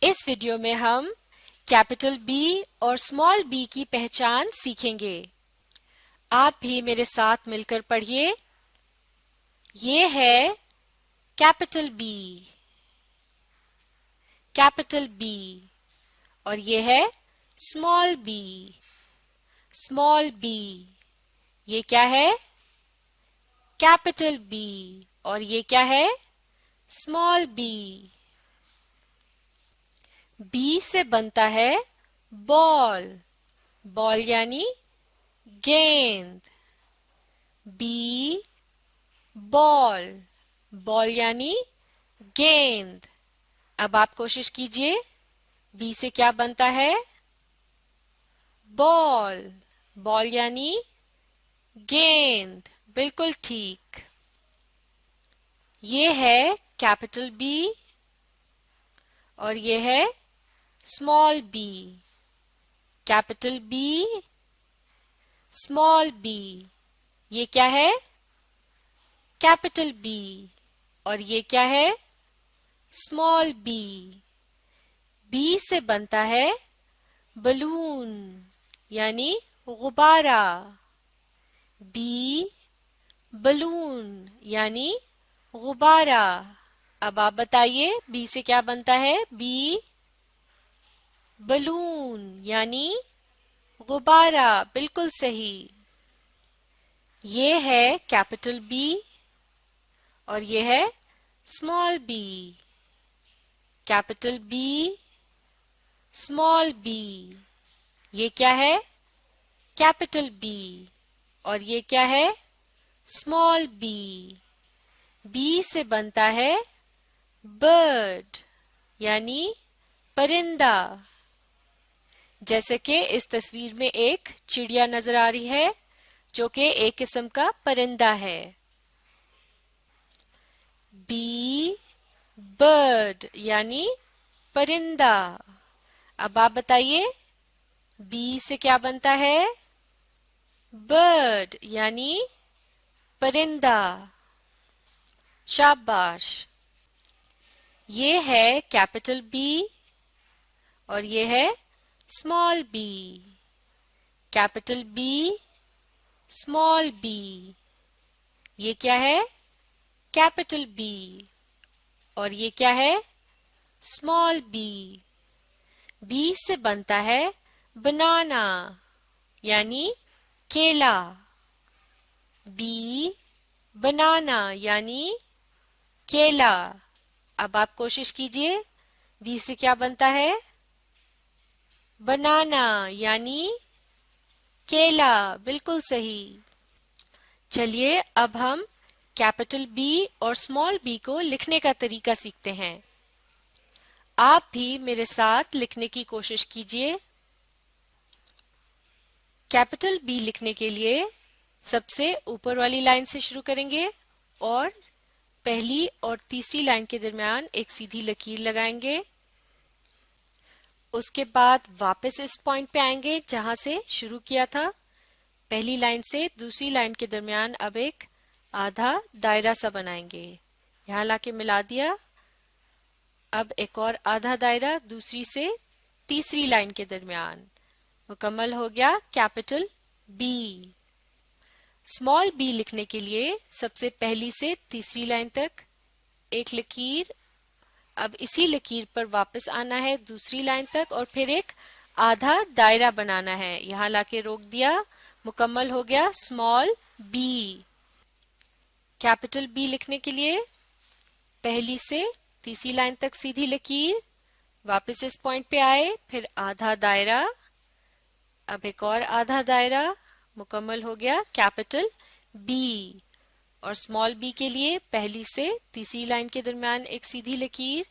इस वीडियो में हम कैपिटल बी और स्मॉल बी की पहचान सीखेंगे। आप भी मेरे साथ मिलकर पढ़िए। ये है कैपिटल बी, कैपिटल बी, और ये है स्मॉल बी, स्मॉल बी। ये क्या है? कैपिटल बी, और ये क्या है? Small B. बी से बनता है बॉल, बॉल यानी गेंद। बी बॉल, बॉल यानी गेंद। अब आप कोशिश कीजिए, बी से क्या बनता है? बॉल, बॉल यानी गेंद। बिल्कुल ठीक। ये है कैपिटल बी और ये है small B. Capital B, small B. ये क्या है? कैपिटल बी, और ये क्या है? Small B. बी से बनता है बलून यानी गुब्बारा। बी बलून यानी गुब्बारा। अब आप बताइए, बी से क्या बनता है? बी बलून यानी गुब्बारा। बिल्कुल सही। ये है कैपिटल बी और ये है small B. Capital B, small B. ये क्या है? कैपिटल बी, और ये क्या है? Small B. बी से बनता है बर्ड यानी परिंदा। जैसे कि इस तस्वीर में एक चिड़िया नजर आ रही है जो कि एक किस्म का परिंदा है। बी बर्ड यानी परिंदा। अब आप बताइए, बी से क्या बनता है? बर्ड यानी परिंदा। शाबाश। ये है कैपिटल बी और ये है small B. Capital B, small B. ये क्या है? कैपिटल बी, और ये क्या है? Small B. बी से बनता है बनाना यानी केला। बी बनाना यानी केला। अब आप कोशिश कीजिए, बी से क्या बनता है? बनाना यानी केला। बिल्कुल सही। चलिए अब हम कैपिटल बी और स्मॉल बी को लिखने का तरीका सीखते हैं। आप भी मेरे साथ लिखने की कोशिश कीजिए। कैपिटल बी लिखने के लिए सबसे ऊपर वाली लाइन से शुरू करेंगे और पहली और तीसरी लाइन के दरमियान एक सीधी लकीर लगाएंगे। उसके बाद वापस इस पॉइंट पे आएंगे जहां से शुरू किया था। पहली लाइन से दूसरी लाइन के दरमियान अब एक आधा दायरा सा बनाएंगे। यहाँ लाके मिला दिया। अब एक और आधा दायरा दूसरी से तीसरी लाइन के दरमियान। मुकम्मल हो गया कैपिटल बी। स्मॉल बी लिखने के लिए सबसे पहली से तीसरी लाइन तक एक लकीर। अब इसी लकीर पर वापस आना है दूसरी लाइन तक और फिर एक आधा दायरा बनाना है। यहाँ लाके रोक दिया। मुकम्मल हो गया स्मॉल बी। कैपिटल बी लिखने के लिए पहली से तीसरी लाइन तक सीधी लकीर, वापस इस पॉइंट पे आए, फिर आधा दायरा, अब एक और आधा दायरा। मुकम्मल हो गया कैपिटल बी। और स्मॉल बी के लिए पहली से तीसरी लाइन के दरमियान एक सीधी लकीर,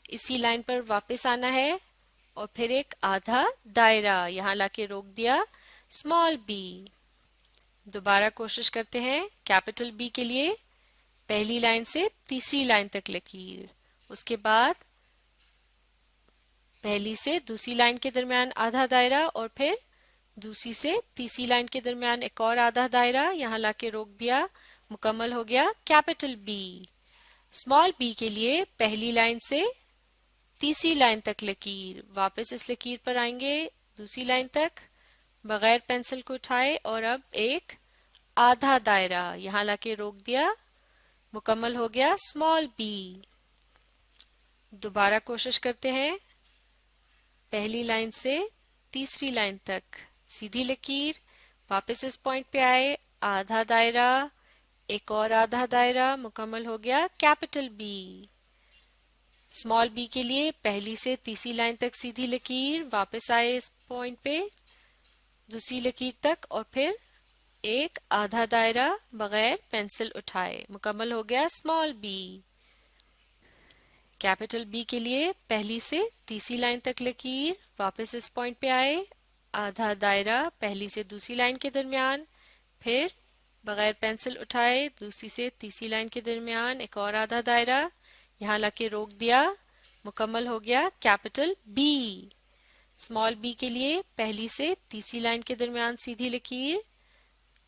इसी लाइन पर वापस आना है और फिर एक आधा दायरा, यहाँ लाके रोक दिया स्मॉल बी। दोबारा कोशिश करते हैं। कैपिटल बी के लिए पहली लाइन से तीसरी लाइन तक लकीर, उसके बाद पहली से दूसरी लाइन के दरमियान आधा दायरा और फिर दूसरी से तीसरी लाइन के दरमियान एक और आधा दायरा, यहाँ लाके रोक दिया। मुकम्मल हो गया कैपिटल बी। स्मॉल बी के लिए पहली लाइन से तीसरी लाइन तक लकीर, वापस इस लकीर पर आएंगे, दूसरी लाइन तक बगैर पेंसिल को उठाए और अब एक आधा दायरा यहां लाके रोक दिया, मुकम्मल हो गया स्मॉल बी। दोबारा कोशिश करते हैं, पहली लाइन से तीसरी लाइन तक सीधी लकीर, वापस इस पॉइंट पे आए, आधा दायरा, एक और आधा दायरा, मुकम्मल हो गया कैपिटल बी। स्मॉल बी के लिए पहली से तीसरी लाइन तक सीधी लकीर, वापस आए इस पॉइंट पे दूसरी लकीर तक और फिर एक आधा दायरा बगैर पेंसिल उठाए, मुकम्मल हो गया स्मॉल बी। कैपिटल बी के लिए पहली से तीसरी लाइन तक लकीर, वापस इस पॉइंट पे आए, आधा दायरा पहली से दूसरी लाइन के दरमियान, फिर बगैर पेंसिल उठाए दूसरी से तीसरी लाइन के दरमियान एक और आधा दायरा, यहां लाके रोक दिया, मुकम्मल हो गया कैपिटल बी। स्मॉल बी के लिए पहली से तीसरी लाइन के दरमियान सीधी लकीर,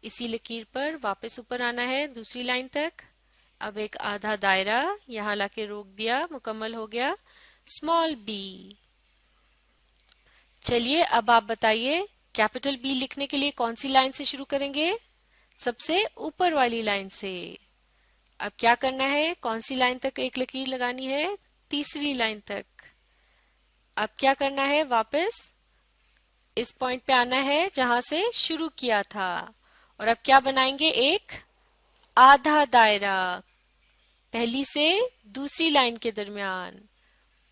इसी लकीर पर वापस ऊपर आना है दूसरी लाइन तक, अब एक आधा दायरा यहां लाके रोक दिया, मुकम्मल हो गया स्मॉल बी। चलिए अब आप बताइए कैपिटल बी लिखने के लिए कौन सी लाइन से शुरू करेंगे? सबसे ऊपर वाली लाइन से। अब क्या करना है, कौन सी लाइन तक एक लकीर लगानी है? तीसरी लाइन तक। अब क्या करना है, वापस इस पॉइंट पे आना है जहां से शुरू किया था और अब क्या बनाएंगे, एक आधा दायरा पहली से दूसरी लाइन के दरमियान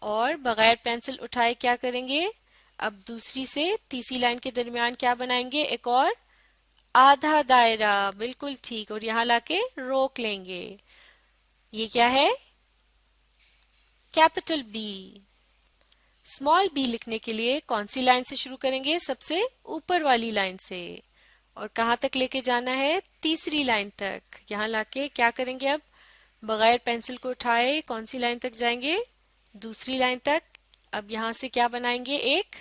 और बगैर पेंसिल उठाए क्या करेंगे, अब दूसरी से तीसरी लाइन के दरमियान क्या बनाएंगे, एक और आधा दायरा, बिल्कुल ठीक, और यहां लाके रोक लेंगे। ये क्या है, कैपिटल बी। स्मॉल बी लिखने के लिए कौन सी लाइन से शुरू करेंगे? सबसे ऊपर वाली लाइन से, और कहां तक लेके जाना है, तीसरी लाइन तक। यहां लाके क्या करेंगे, अब बगैर पेंसिल को उठाए कौन सी लाइन तक जाएंगे, दूसरी लाइन तक। अब यहां से क्या बनाएंगे, एक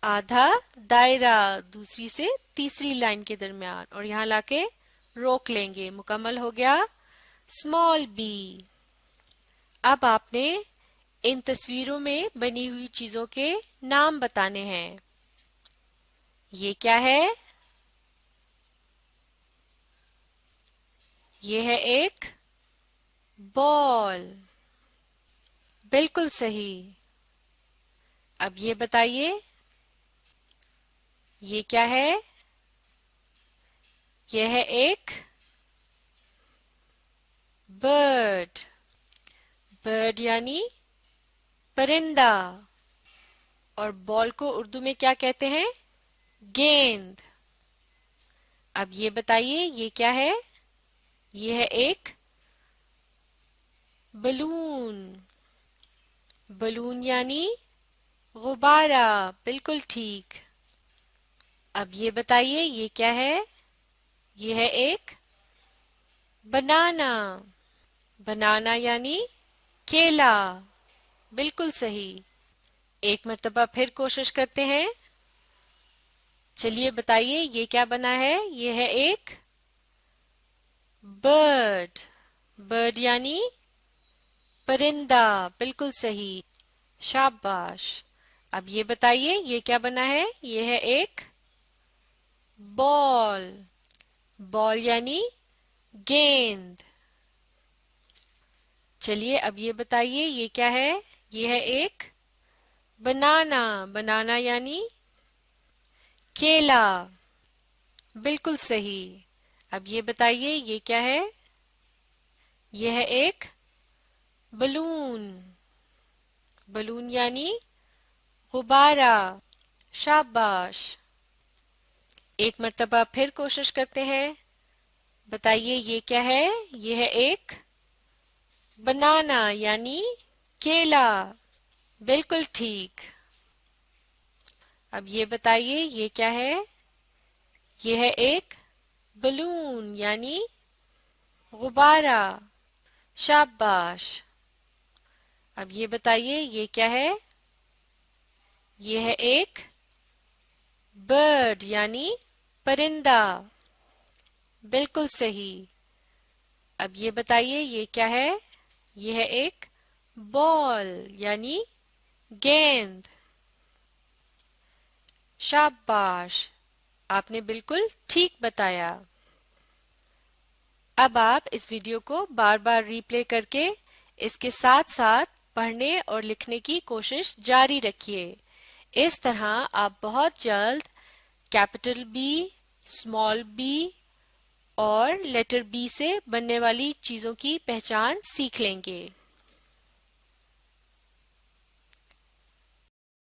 आधा दायरा दूसरी से तीसरी लाइन के दरमियान और यहां लाके रोक लेंगे, मुकम्मल हो गया स्मॉल बी। अब आपने इन तस्वीरों में बनी हुई चीजों के नाम बताने हैं। ये क्या है, ये है एक बॉल, बिल्कुल सही। अब ये बताइए, ये क्या है, यह है एक बर्ड, बर्ड यानी परिंदा, और बॉल को उर्दू में क्या कहते हैं, गेंद। अब ये बताइए, ये क्या है, ये है एक बलून, बलून यानी गुब्बारा, बिल्कुल ठीक। अब ये बताइए, ये क्या है, ये है एक बनाना, बनाना यानी केला, बिल्कुल सही। एक मर्तबा फिर कोशिश करते हैं। चलिए बताइए, ये क्या बना है, ये है एक बर्ड, बर्ड यानी परिंदा, बिल्कुल सही, शाबाश। अब ये बताइए, ये क्या बना है, ये है एक बॉल, बॉल यानी गेंद। चलिए अब ये बताइए, ये क्या है, ये है एक बनाना, बनाना यानी केला, बिल्कुल सही। अब ये बताइए, ये क्या है, ये है एक बलून, बलून यानी गुब्बारा, शाबाश। एक मर्तबा फिर कोशिश करते हैं। बताइए, ये क्या है, ये है एक बनाना यानी केला, बिल्कुल ठीक। अब ये बताइए, ये क्या है, ये है एक बलून यानी गुब्बारा, शाबाश। अब ये बताइए, ये क्या है, ये है एक बर्ड यानी परिंदा, बिल्कुल सही। अब ये बताइए, ये क्या है, ये है एक बॉल यानी गेंद। शाबाश, आपने बिल्कुल ठीक बताया। अब आप इस वीडियो को बार बार रीप्ले करके इसके साथ साथ पढ़ने और लिखने की कोशिश जारी रखिए। इस तरह आप बहुत जल्द कैपिटल बी, स्मॉल बी और लेटर बी से बनने वाली चीजों की पहचान सीख लेंगे।